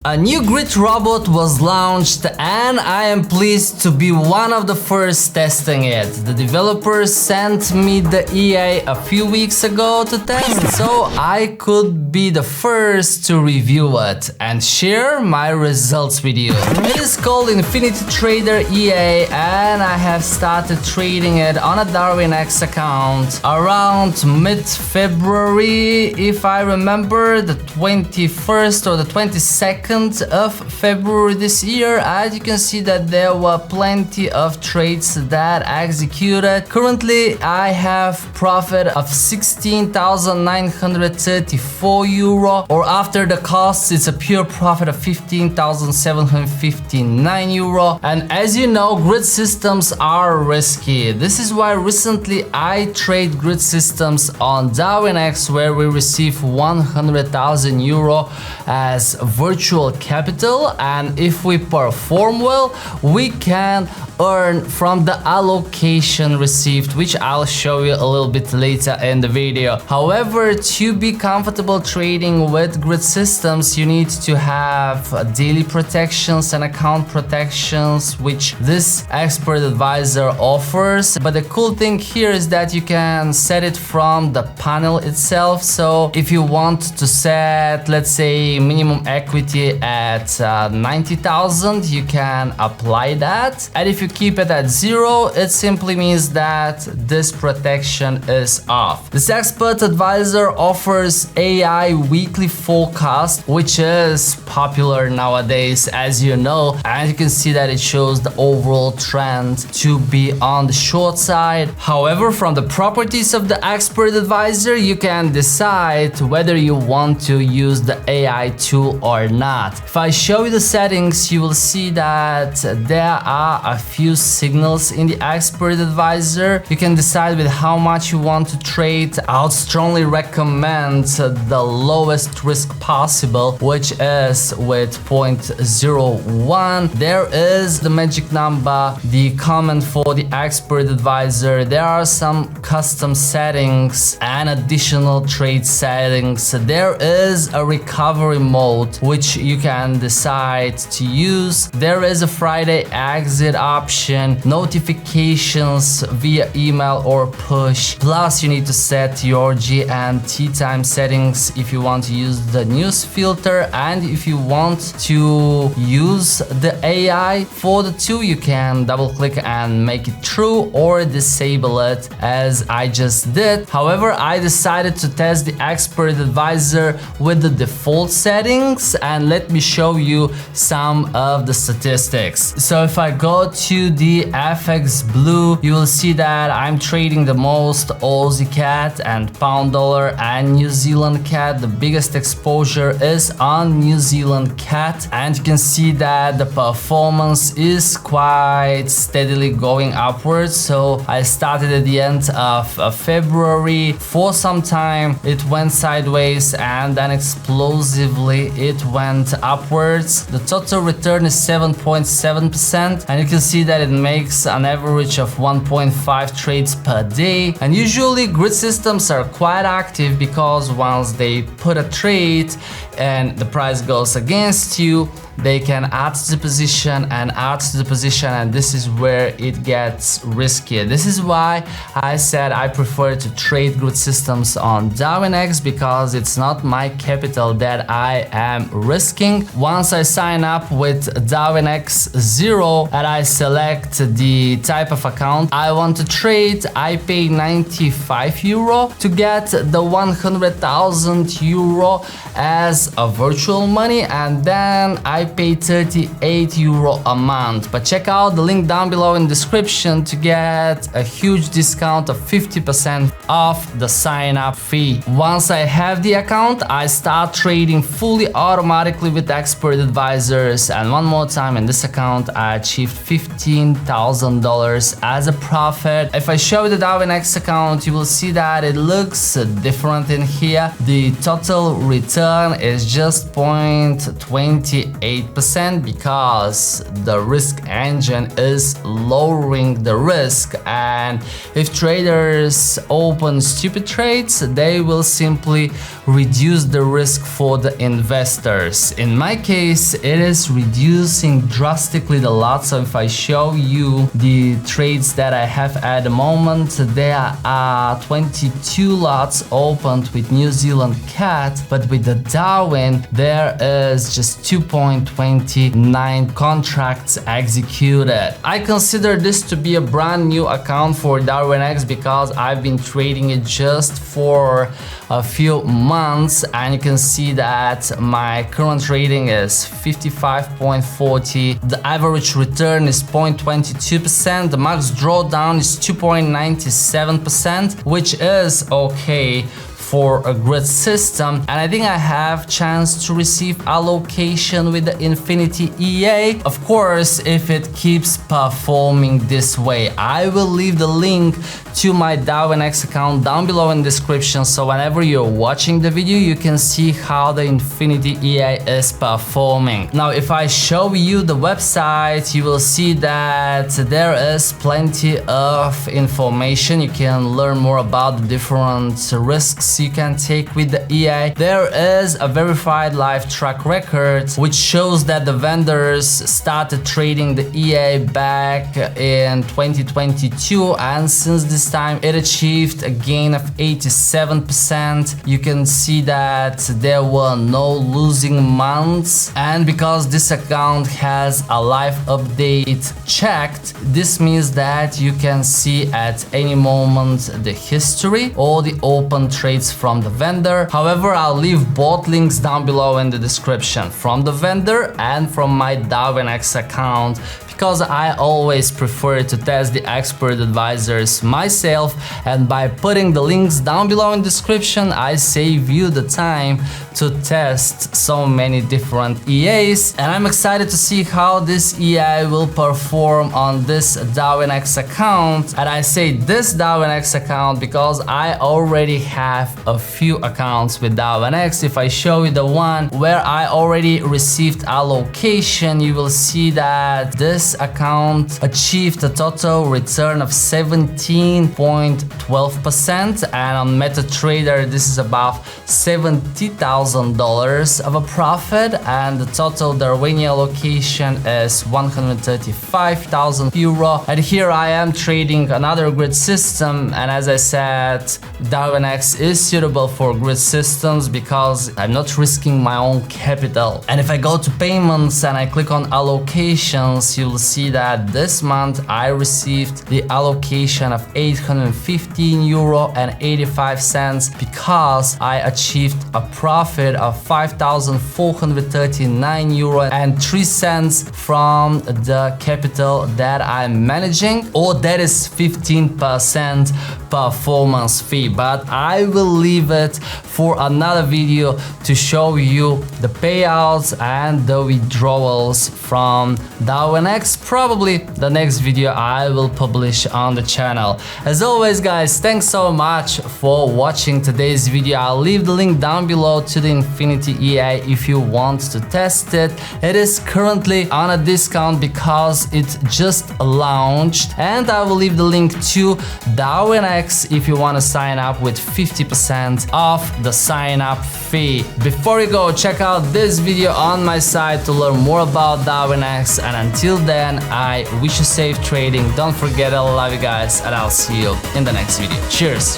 A new grid robot was launched and I am pleased to be one of the first testing it. The developers sent me the EA a few weeks ago to test, so I could be the first to review it and share my results with you. It is called Infinity Trader EA and I have started trading it on a Darwinex account around mid-February, if I remember, the 21st or the 22nd of February this year. As you can see that there were plenty of trades that executed. Currently I have profit of 16,934 euro, or after the costs it's a pure profit of 15,759 euro. And as you know, grid systems are risky. This is why recently I trade grid systems on Darwinex, where we receive 100,000 euro as virtual capital, and if we perform well we can earn from the allocation received, which I'll show you a little bit later in the video. However, to be comfortable trading with grid systems you need to have daily protections and account protections, which this expert advisor offers. But the cool thing here is that you can set it from the panel itself. So if you want to set, let's say, minimum equity at 90,000, you can apply that, and if you keep it at 0, it simply means that this protection is off. This expert advisor offers AI weekly forecast, which is popular nowadays, as you know, and you can see that it shows the overall trend to be on the short side. However, from the properties of the expert advisor you can decide whether you want to use the AI tool or not. If I show you the settings, you will see that there are a few signals in the expert advisor. You can decide with how much you want to trade. I would strongly recommend the lowest risk possible, which is with 0.01. There is the magic number, the comment for the expert advisor. There are some custom settings and additional trade settings. There is a recovery mode which you can decide to use. There is a Friday exit option, notifications via email or push, plus you need to set your GMT time settings if you want to use the news filter, and if you want to use the AI for the tool you can double click and make it true or disable it, as I just did. However, I decided to test the expert advisor with the default settings, and let me show you some of the statistics. So if I go to the FX Blue, you will see that I'm trading the most Aussie CAD and pound dollar and New Zealand CAD. The biggest exposure is on New Zealand CAD, and you can see that the performance is quite steadily going upwards. So I started at the end of February. For some time it went sideways and then explosively it went upwards. The total return is 7.7%, and you can see that it makes an average of 1.5 trades per day. And usually grid systems are quite active, because once they put a trade and the price goes against you, they can add to the position and add to the position, and this is where it gets risky. This is why I said I prefer to trade grid systems on Darwinex, because it's not my capital that I am risking. Once I sign up with Darwinex 0 and I select the type of account I want to trade, I pay 95 euro to get the 100,000 euro as a virtual money, and then I pay 38 euro a month. But check out the link down below in the description to get a huge discount of 50% off the sign up fee. Once I have the account, I start trading fully automatically with expert advisors, and one more time in this account I achieved $15,000 as a profit. If I show you the Darwinex account, you will see that it looks different in here. The total return is just 0.28% because the risk engine is lowering the risk, and if traders open stupid trades, they will simply reduce the risk for the investors. In my case, it is reducing drastically the lot. So if I show you the trades that I have at the moment, there are 22 lots opened with New Zealand cat, but with the Darwin there is just 2.29 contracts executed. I consider this to be a brand new account for Darwinex because I've been trading it just for a few months, and you can see that my current rating is 55.40. The average return is 0.22%. The max drawdown is 2.97%, which is okay for a grid system, and I think I have chance to receive allocation with the Infinity EA. Of course, if it keeps performing this way. I will leave the link to my Darwinex account down below in description, so whenever you're watching the video you can see how the Infinity EA is performing. Now if I show you the website, you will see that there is plenty of information. You can learn more about the different risks you can take with the EA. There is a verified live track record which shows that the vendors started trading the EA back in 2022, and since this time it achieved a gain of 87%. You can see that there were no losing months, and because this account has a live update checked, this means that you can see at any moment the history or the open trades from the vendor. However, I'll leave both links down below in the description, from the vendor and from my Darwinex account, because I always prefer to test the expert advisors myself, and by putting the links down below in the description I save you the time to test so many different EAs, and I'm excited to see how this EA will perform on this Darwinex account. And I say this Darwinex account because I already have a few accounts with Darwinex. If I show you the one where I already received allocation, you will see that this account achieved a total return of 17.12%, and on MetaTrader this is about $70,000 of a profit, and the total Darwinian allocation is 135,000 euro. And here I am trading another grid system, and as I said, Darwinex is suitable for grid systems because I'm not risking my own capital. And if I go to payments and I click on allocations, you'll see that this month I received the allocation of 815 euro and 85 cents because I achieved a profit of 5,439 euro and 3 cents from the capital that I'm managing, or that is 15% performance fee. But I will leave it for another video to show you the payouts and the withdrawals from Darwinex. Probably the next video I will publish on the channel. As always guys, thanks so much for watching today's video. I'll leave the link down below to the Infinity EA if you want to test it. It is currently on a discount because it just launched, and I will leave the link to Darwinex if you want to sign up with 50% off the sign up fee. Before you go, check out this video on my site to learn more about Darwinex, and until then I wish you safe trading. Don't forget, I love you guys, and I'll see you in the next video. Cheers!